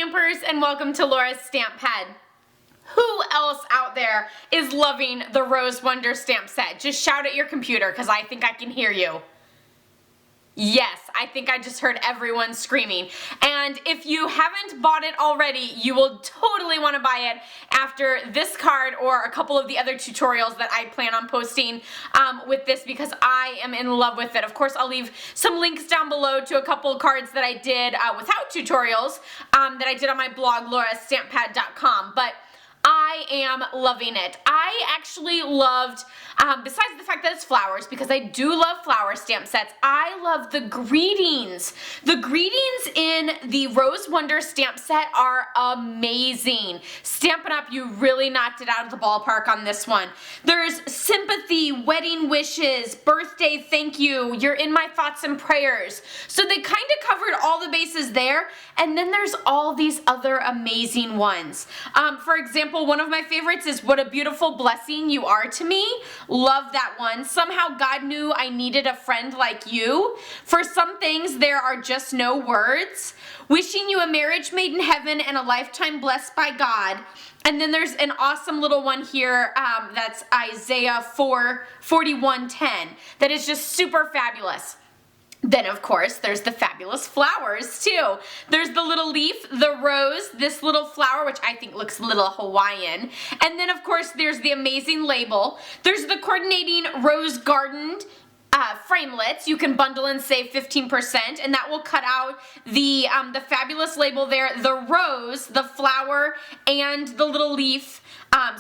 Stampers, and welcome to Laura's Stamp Pad. Who else out there is loving the Rose Wonder stamp set? Just shout at your computer because I think I can hear you. Yes, I think I just heard everyone screaming. And if you haven't bought it already, you will totally want to buy it after this card or a couple of the other tutorials that I plan on posting with this because I am in love with it. Of course, I'll leave some links down below to a couple of cards that I did without tutorials that I did on my blog, laurastamppad.com. But I am loving it. I actually loved, besides the fact that it's flowers, because I do love flower stamp sets, I love the greetings. The greetings in the Rose Wonder stamp set are amazing. Stampin' Up, you really knocked it out of the ballpark on this one. There's sympathy, wedding wishes, birthday thank you, you're in my thoughts and prayers. So they kind of covered all the bases there, and then there's all these other amazing ones. For example, one of my favorites is What a Beautiful Blessing You Are to Me. Love that one. Somehow God Knew I Needed a Friend Like You. For Some Things There Are Just No Words. Wishing You a Marriage Made in Heaven and a Lifetime Blessed by God. And then there's an awesome little one here that's Isaiah 4:41:10 that is just super fabulous. Then, of course, there's the fabulous flowers, too. There's the little leaf, the rose, this little flower, which I think looks a little Hawaiian. And then, of course, there's the amazing label. There's the coordinating rose garden framelits. You can bundle and save 15%, and that will cut out the fabulous label there, the rose, the flower, and the little leaf.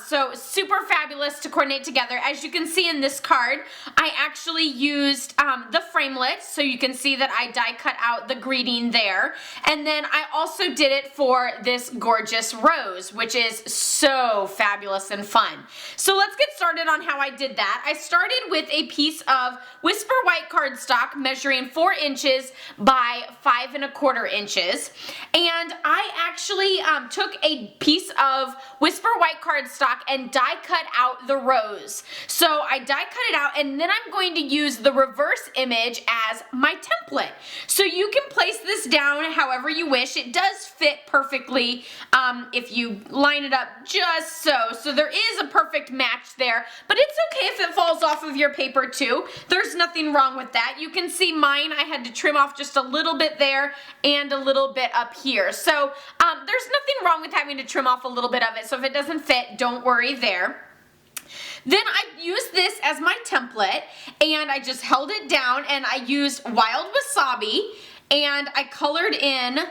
So super fabulous to coordinate together. As you can see in this card, I actually used the framelits, so you can see that I die cut out the greeting there. And then I also did it for this gorgeous rose, which is so fabulous and fun. So let's get started on how I did that. I started with a piece of Whisper White cardstock measuring 4 inches by 5 1/4 inches. And I actually took a piece of Whisper White cardstock and die cut out the rose. So I die cut it out, and then I'm going to use the reverse image as my template. So you can place this down however you wish. It does fit perfectly if you line it up just so. So there is a perfect match there, but it's okay if it falls off of your paper too. There's nothing wrong with that. You can see mine, I had to trim off just a little bit there and a little bit up here. So there's nothing wrong with having to trim off a little bit of it. So if it doesn't fit, don't worry there. Then I used this as my template, and I just held it down, and I used Wild Wasabi, and I colored in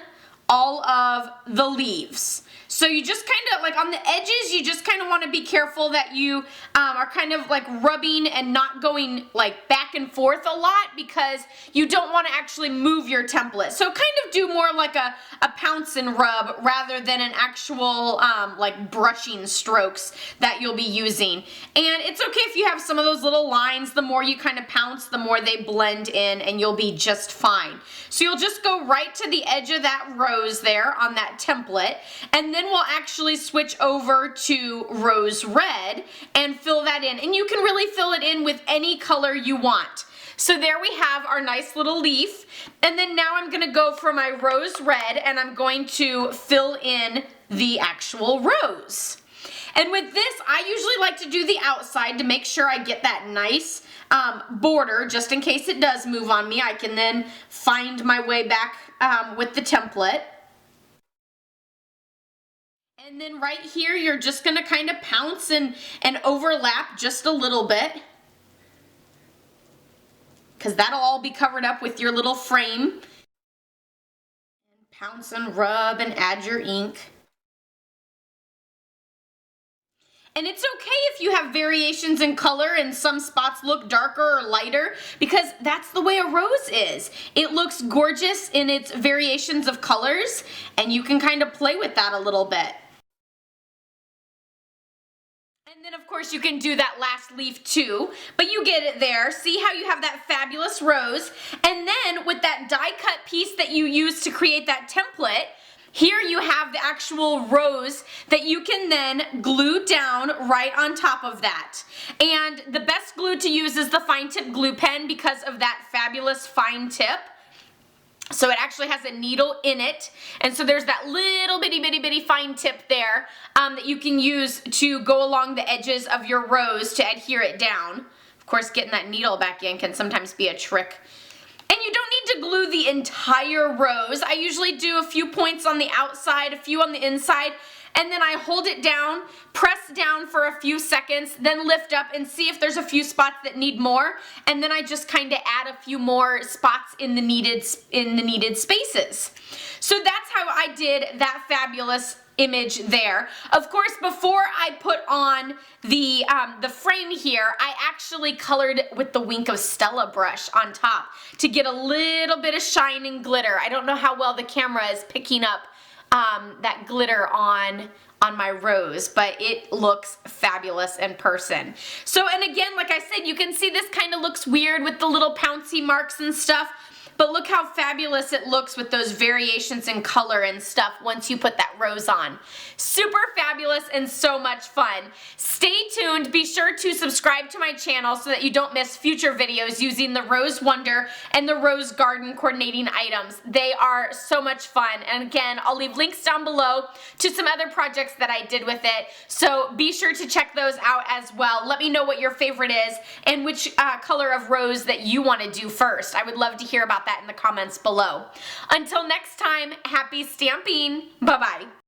all of the leaves. So you just kind of, like on the edges, you just kind of want to be careful that you are kind of like rubbing and not going like back and forth a lot, because you don't want to actually move your template. So kind of do more like a pounce and rub rather than an actual like brushing strokes that you'll be using. And it's okay if you have some of those little lines. The more you kind of pounce, the more they blend in, and you'll be just fine. So you'll just go right to the edge of that rose there on that template, and then we'll actually switch over to rose red and fill that in. And you can really fill it in with any color you want. So there we have our nice little leaf. And then now I'm gonna go for my rose red, and I'm going to fill in the actual rose. And with this, I usually like to do the outside to make sure I get that nice border, just in case it does move on me. I can then find my way back with the template. And then right here, you're just gonna kind of pounce and overlap just a little bit, because that'll all be covered up with your little frame. And pounce and rub and add your ink. And it's okay if you have variations in color and some spots look darker or lighter, because that's the way a rose is. It looks gorgeous in its variations of colors, and you can kind of play with that a little bit. And then of course you can do that last leaf too, but you get it there. See how you have that fabulous rose, and then with that die cut piece that you used to create that template, here you have the actual rose that you can then glue down right on top of that. And the best glue to use is the fine tip glue pen because of that fabulous fine tip. So it actually has a needle in it, and so there's that little bitty fine tip there that you can use to go along the edges of your rose to adhere it down. Of course, getting that needle back in can sometimes be a trick. And you don't need to glue the entire rose. I usually do a few points on the outside, a few on the inside, and then I hold it down, press down for a few seconds, then lift up and see if there's a few spots that need more, and then I just kind of add a few more spots in the needed spaces. So that's how I did that fabulous image there. Of course, before I put on the frame here, I actually colored with the Wink of Stella brush on top to get a little bit of shine and glitter. I don't know how well the camera is picking up that glitter on my rose, but it looks fabulous in person. So, and again, like I said, you can see this kind of looks weird with the little pouncy marks and stuff, but look how fabulous it looks with those variations in color and stuff once you put that rose on. Super fabulous and so much fun. Stay tuned. Be sure to subscribe to my channel so that you don't miss future videos using the Rose Wonder and the Rose Garden coordinating items. They are so much fun. And again, I'll leave links down below to some other projects that I did with it. So be sure to check those out as well. Let me know what your favorite is and which color of rose that you want to do first. I would love to hear about that in the comments below. Until next time, happy stamping. Bye-bye.